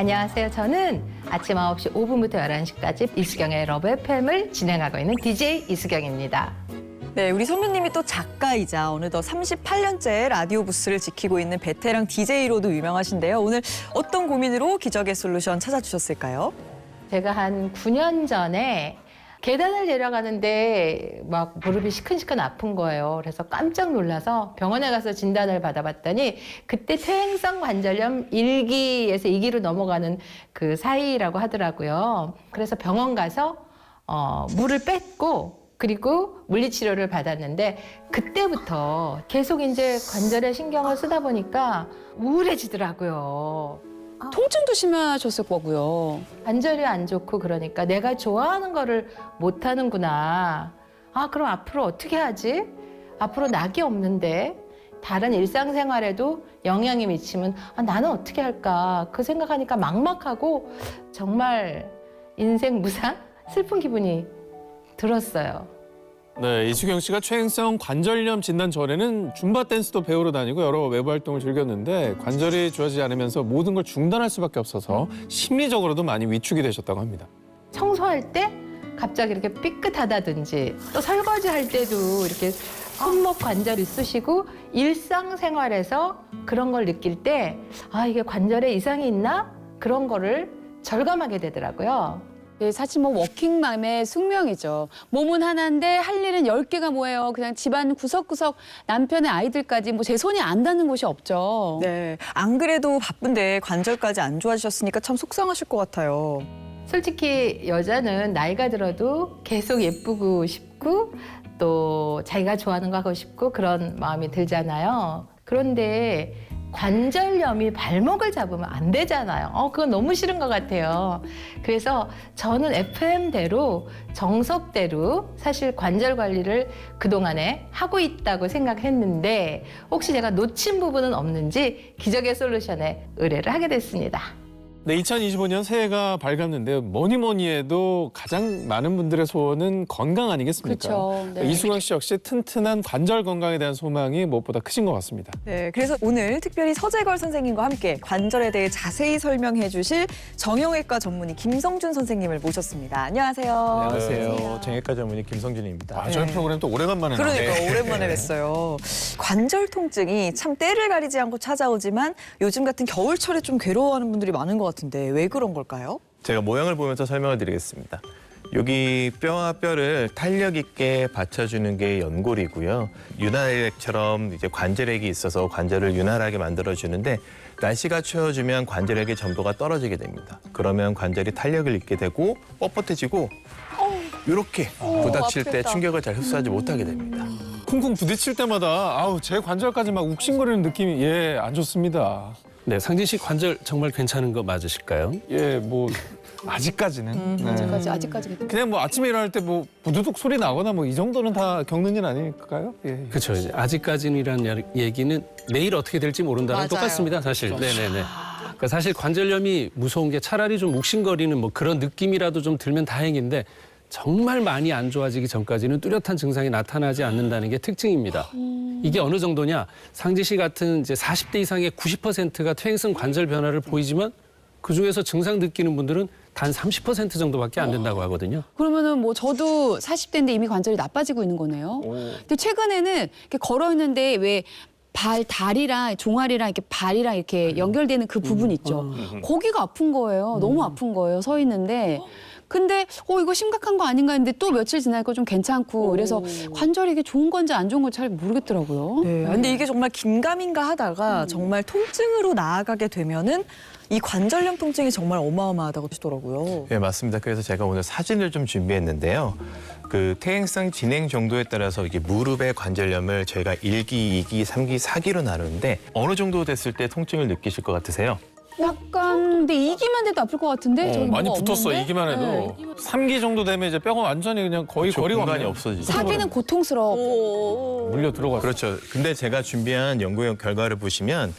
안녕하세요. 저는 아침 9시 5분부터 11시까지 이수경의 러브 FM을 진행하고 있는 DJ 이수경입니다. 네, 우리 선배님이 또 작가이자 어느덧 38년째 라디오 부스를 지키고 있는 베테랑 DJ로도 유명하신데요. 오늘 어떤 고민으로 기적의 솔루션 찾아주셨을까요? 제가 한 9년 전에 계단을 내려가는데 막 무릎이 시큰시큰 아픈 거예요. 그래서 깜짝 놀라서 병원에 가서 진단을 받아봤더니 그때 퇴행성 관절염 1기에서 2기로 넘어가는 그 사이라고 하더라고요. 그래서 병원 가서 물을 뺐고 그리고 물리치료를 받았는데 그때부터 계속 이제 관절에 신경을 쓰다 보니까 우울해지더라고요. 통증도 심하셨을 거고요. 관절이 안 좋고 그러니까 내가 좋아하는 거를 못 하는구나. 아, 그럼 앞으로 어떻게 하지? 앞으로 낙이 없는데 다른 일상생활에도 영향이 미치면 나는 어떻게 할까? 그 생각하니까 막막하고 정말 인생 무상 슬픈 기분이 들었어요. 네, 이수경 씨가 퇴행성 관절염 진단 전에는 줌바 댄스도 배우러 다니고 여러 외부 활동을 즐겼는데 관절이 좋아지지 않으면서 모든 걸 중단할 수밖에 없어서 심리적으로도 많이 위축이 되셨다고 합니다. 청소할 때 갑자기 이렇게 삐끗하다든지 또 설거지 할 때도 이렇게 손목 관절이 쑤시고 일상생활에서 그런 걸 느낄 때 이게 관절에 이상이 있나? 그런 거를 절감하게 되더라고요. 네, 사실 뭐 워킹맘의 숙명이죠. 몸은 하나인데 할 일은 10개가 뭐예요. 그냥 집안 구석구석 남편의 아이들까지 뭐 제 손이 안 닿는 곳이 없죠. 네, 안 그래도 바쁜데 관절까지 안 좋아지셨으니까 참 속상하실 것 같아요. 솔직히 여자는 나이가 들어도 계속 예쁘고 싶고 또 자기가 좋아하는 거 하고 싶고 그런 마음이 들잖아요. 그런데 관절염이 발목을 잡으면 안 되잖아요. 그건 너무 싫은 것 같아요. 그래서 저는 FM대로 정석대로 사실 관절 관리를 그동안에 하고 있다고 생각했는데 혹시 제가 놓친 부분은 없는지 기적의 솔루션에 의뢰를 하게 됐습니다. 네, 2025년 새해가 밝았는데 뭐니 해도 가장 많은 분들의 소원은 건강 아니겠습니까? 그렇죠. 네. 이수경 씨 역시 튼튼한 관절 건강에 대한 소망이 무엇보다 크신 것 같습니다. 네, 그래서 오늘 특별히 서재걸 선생님과 함께 관절에 대해 자세히 설명해 주실 정형외과 전문의 김성준 선생님을 모셨습니다. 안녕하세요. 안녕하세요. 정형외과 전문의 김성준입니다. 저희 프로그램 또 오래간만에 그러니까 나오네요. 오랜만에 뵀어요. 관절 통증이 참 때를 가리지 않고 찾아오지만 요즘 같은 겨울철에 좀 괴로워하는 분들이 많은 것 같은데 왜 그런 걸까요? 제가 모양을 보면서 설명을 드리겠습니다. 여기 뼈와 뼈를 탄력 있게 받쳐주는 게 연골이고요. 윤활액처럼 이제 관절액이 있어서 관절을 윤활하게 만들어주는데 날씨가 추워지면 관절액의 점도가 떨어지게 됩니다. 그러면 관절이 탄력을 잃게 되고 뻣뻣해지고 이렇게 부닥칠 때 아프겠다. 충격을 잘 흡수하지 못하게 됩니다. 쿵쿵 부딪힐 때마다 제 관절까지 막 욱신거리는 느낌이 안 좋습니다. 네, 상진 씨 관절 정말 괜찮은 거 맞으실까요? 뭐 아직까지는. 네. 아직까지. 그냥 뭐 아침에 일어날 때 뭐 부두둑 소리 나거나 뭐 이 정도는 다 겪는 일 아닐까요? 예. 그렇죠. 이제 아직까지는이라는 얘기는 내일 어떻게 될지 모른다는 맞아요. 똑같습니다, 사실. 네네네. 그러니까 사실 관절염이 무서운 게 차라리 좀 욱신거리는 뭐 그런 느낌이라도 좀 들면 다행인데 정말 많이 안 좋아지기 전까지는 뚜렷한 증상이 나타나지 않는다는 게 특징입니다. 이게 어느 정도냐? 상지 씨 같은 이제 40대 이상의 90%가 퇴행성 관절 변화를 보이지만 그중에서 증상 느끼는 분들은 단 30% 정도밖에 안 된다고 하거든요. 그러면은 뭐 저도 40대인데 이미 관절이 나빠지고 있는 거네요. 근데 최근에는 이렇게 걸어 있는데 왜 다리랑 종아리랑 이렇게 발이랑 이렇게 연결되는 그 부분 있죠. 거기가 아픈 거예요. 너무 아픈 거예요. 서 있는데. 근데 이거 심각한 거 아닌가 했는데 또 며칠 지나니까 좀 괜찮고 그래서 관절이 이게 좋은 건지 안 좋은 건지 잘 모르겠더라고요. 네, 근데 이게 정말 긴가민가 하다가 정말 통증으로 나아가게 되면은 이 관절염 통증이 정말 어마어마하다고 하시더라고요. 네, 맞습니다. 그래서 제가 오늘 사진을 좀 준비했는데요. 그 퇴행성 진행 정도에 따라서 이게 무릎의 관절염을 저희가 1기, 2기, 3기, 4기로 나누는데 어느 정도 됐을 때 통증을 느끼실 것 같으세요? 약간 근데 이기만 돼도 아플 것 같은데 저기 많이 뭐가 붙었어, 없는데? 이기만 해도. 3기 정도 되면 이제 뼈가 완전히 그냥 거의 거리가 공간이 없네요. 없어지죠. 사기는 고통스러워. 물려 들어갔어. 그렇죠. 근데 제가 준비한 연구 결과를 보시면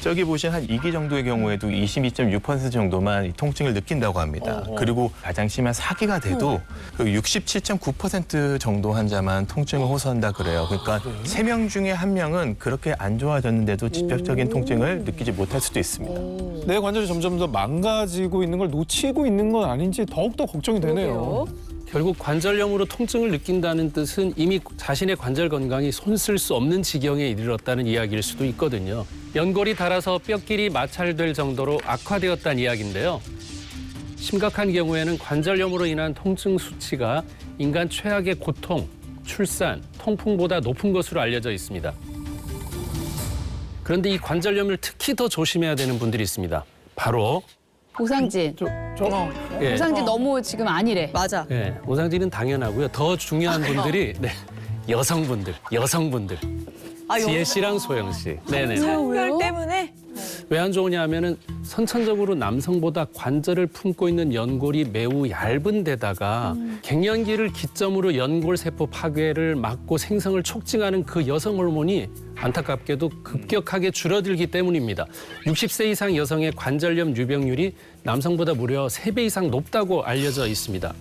저기 보신 한 2기 정도의 경우에도 22.6% 정도만 이 통증을 느낀다고 합니다. 그리고 가장 심한 4기가 돼도 그 67.9% 정도 환자만 통증을 호소한다 그래요. 그러니까 3명 중에 1명은 그렇게 안 좋아졌는데도 직접적인 통증을 느끼지 못할 수도 있습니다. 내 관절이 점점 더 망가지고 있는 걸 놓치고 있는 건 아닌지 더욱더 걱정이 되네요. 결국 관절염으로 통증을 느낀다는 뜻은 이미 자신의 관절 건강이 손쓸 수 없는 지경에 이르렀다는 이야기일 수도 있거든요. 연골이 닳아서 뼈끼리 마찰될 정도로 악화되었다는 이야기인데요. 심각한 경우에는 관절염으로 인한 통증 수치가 인간 최악의 고통, 출산, 통풍보다 높은 것으로 알려져 있습니다. 그런데 이 관절염을 특히 더 조심해야 되는 분들이 있습니다. 바로 오상진. 예, 오상진 너무 지금 아니래. 맞아. 예, 오상진은 당연하고요. 더 중요한 분들이 여성분들. 지혜 씨랑 소영 씨. 네네. 혈 때문에? 왜 안 좋으냐 하면은 선천적으로 남성보다 관절을 품고 있는 연골이 매우 얇은 데다가 갱년기를 기점으로 연골 세포 파괴를 막고 생성을 촉진하는 그 여성 호르몬이 안타깝게도 급격하게 줄어들기 때문입니다. 60세 이상 여성의 관절염 유병률이 남성보다 무려 3배 이상 높다고 알려져 있습니다.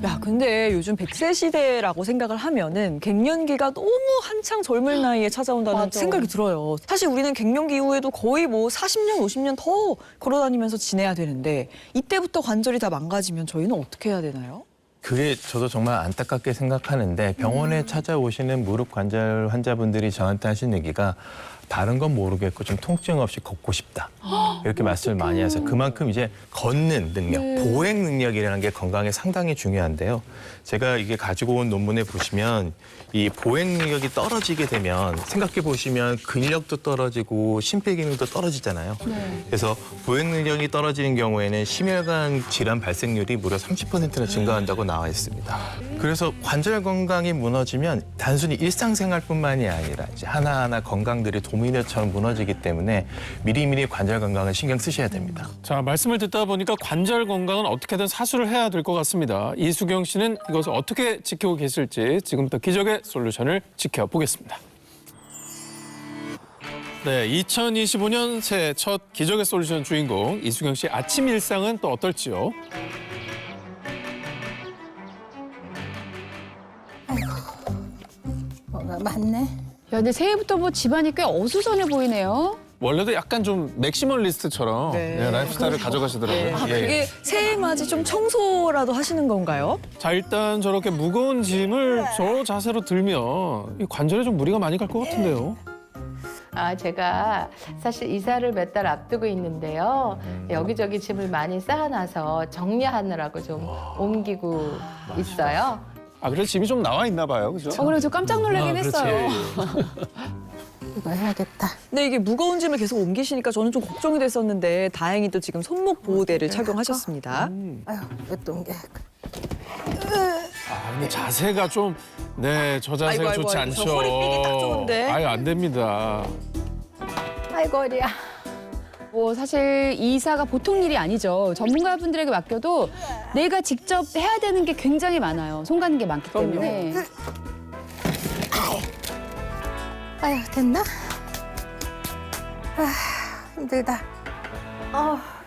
야, 근데 요즘 100세 시대라고 생각을 하면은 갱년기가 너무 한창 젊은 나이에 찾아온다는 맞아. 생각이 들어요. 사실 우리는 갱년기 이후에도 거의 뭐 40년, 50년 더 걸어다니면서 지내야 되는데 이때부터 관절이 다 망가지면 저희는 어떻게 해야 되나요? 그게 저도 정말 안타깝게 생각하는데 병원에 찾아오시는 무릎 관절 환자분들이 저한테 하신 얘기가 다른 건 모르겠고 좀 통증 없이 걷고 싶다. 이렇게 말씀을 많이 하세요. 그만큼 이제 걷는 능력, 보행 능력이라는 게 건강에 상당히 중요한데요. 제가 이게 가지고 온 논문에 보시면 이 보행 능력이 떨어지게 되면 생각해 보시면 근력도 떨어지고 심폐기능도 떨어지잖아요. 그래서 보행 능력이 떨어지는 경우에는 심혈관 질환 발생률이 무려 30%나 증가한다고 나와 있습니다. 그래서 관절 건강이 무너지면 단순히 일상생활뿐만이 아니라 이제 하나하나 건강들이 도미노처럼 무너지기 때문에 미리미리 관절 건강을 신경 쓰셔야 됩니다. 자, 말씀을 듣다 보니까 관절 건강은 어떻게든 사수를 해야 될 것 같습니다. 이수경 씨는 이것을 어떻게 지키고 계실지 지금부터 기적의 솔루션을 지켜보겠습니다. 네, 2025년 새해 첫 기적의 솔루션 주인공 이수경 씨 아침 일상은 또 어떨지요? 뭐가 많네. 야, 근데 새해부터 뭐 집안이 꽤 어수선해 보이네요. 원래도 약간 좀 맥시멀리스트처럼 네. 라이프 스타일을 가져가시더라고요. 아, 예, 예. 그게 새해 맞이 좀 청소라도 하시는 건가요? 자, 일단 저렇게 무거운 짐을 저 자세로 들면 이 관절에 좀 무리가 많이 갈 것 같은데요. 제가 사실 이사를 몇 달 앞두고 있는데요. 여기저기 짐을 많이 쌓아놔서 정리하느라고 좀 옮기고 있어요. 아, 그래서 짐이 좀 나와 있나 봐요, 그죠? 그래서 저 깜짝 놀라긴 그렇지. 했어요. 이거 해야겠다. 근데 이게 무거운 짐을 계속 옮기시니까 저는 좀 걱정이 됐었는데 다행히 또 지금 손목 보호대를 착용하셨습니다. 아유, 이것도 옮겨. 아, 근데 자세가 좀, 네, 저 자세가 아이고, 좋지 아이고, 않죠. 저 허리띠기 딱 좋은데. 아유, 안 됩니다. 아이고, 허리야. 뭐 사실 이사가 보통 일이 아니죠. 전문가분들에게 맡겨도 내가 직접 해야 되는 게 굉장히 많아요. 손 가는 게 많기 때문에. 아유, 됐나? 힘들다.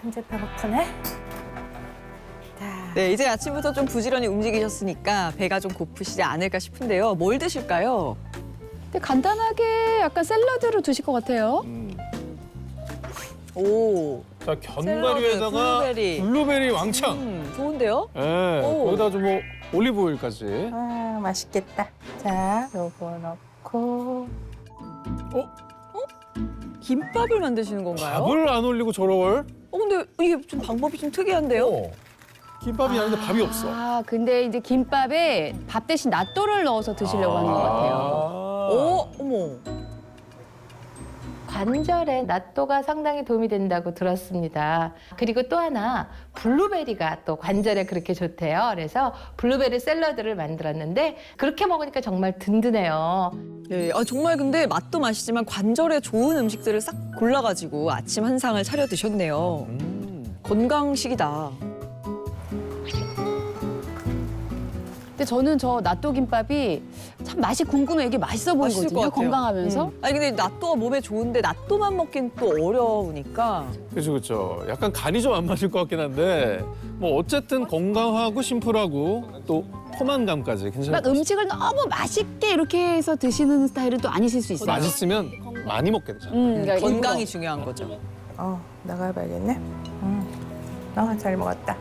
이제 배고프네. 네, 이제 아침부터 좀 부지런히 움직이셨으니까 배가 좀 고프시지 않을까 싶은데요. 뭘 드실까요? 근데 간단하게 약간 샐러드로 드실 것 같아요. 오, 자, 견과류에다가 블루베리. 블루베리 왕창. 좋은데요? 예, 오. 거기다 좀 뭐 올리브 오일까지. 맛있겠다. 자, 요거 넣고. 김밥을 만드시는 건가요? 밥을 안 올리고 저걸? 근데 이게 좀 방법이 좀 특이한데요? 김밥이 아닌데 밥이 없어. 아, 근데 이제 김밥에 밥 대신 낫또를 넣어서 드시려고 하는 것 같아요. 오, 어머. 관절에 낫또가 상당히 도움이 된다고 들었습니다. 그리고 또 하나 블루베리가 또 관절에 그렇게 좋대요. 그래서 블루베리 샐러드를 만들었는데 그렇게 먹으니까 정말 든든해요. 네, 정말 근데 맛도 맛이지만 관절에 좋은 음식들을 싹 골라가지고 아침 한 상을 차려 드셨네요. 건강식이다. 근데 저는 저 낫또 김밥이 참 참 맛이 궁금해. 이게 맛있어 맛있을 것 보이거든요. 같아요. 건강하면서. 아니 근데 낫또가 몸에 좋은데 낫또만 먹긴 또 어려우니까. 그렇죠. 약간 간이 좀 안 맞을 것 같긴 한데 뭐 어쨌든 건강하고 심플하고 또 포만감까지 괜찮아요. 막 음식을 너무 맛있게 이렇게 해서 드시는 스타일은 또 아니실 수 있어요. 맛있으면 많이 먹게 되잖아요. 그러니까 건강이 일부러. 중요한 거죠. 나가봐야겠네. 잘 먹었다.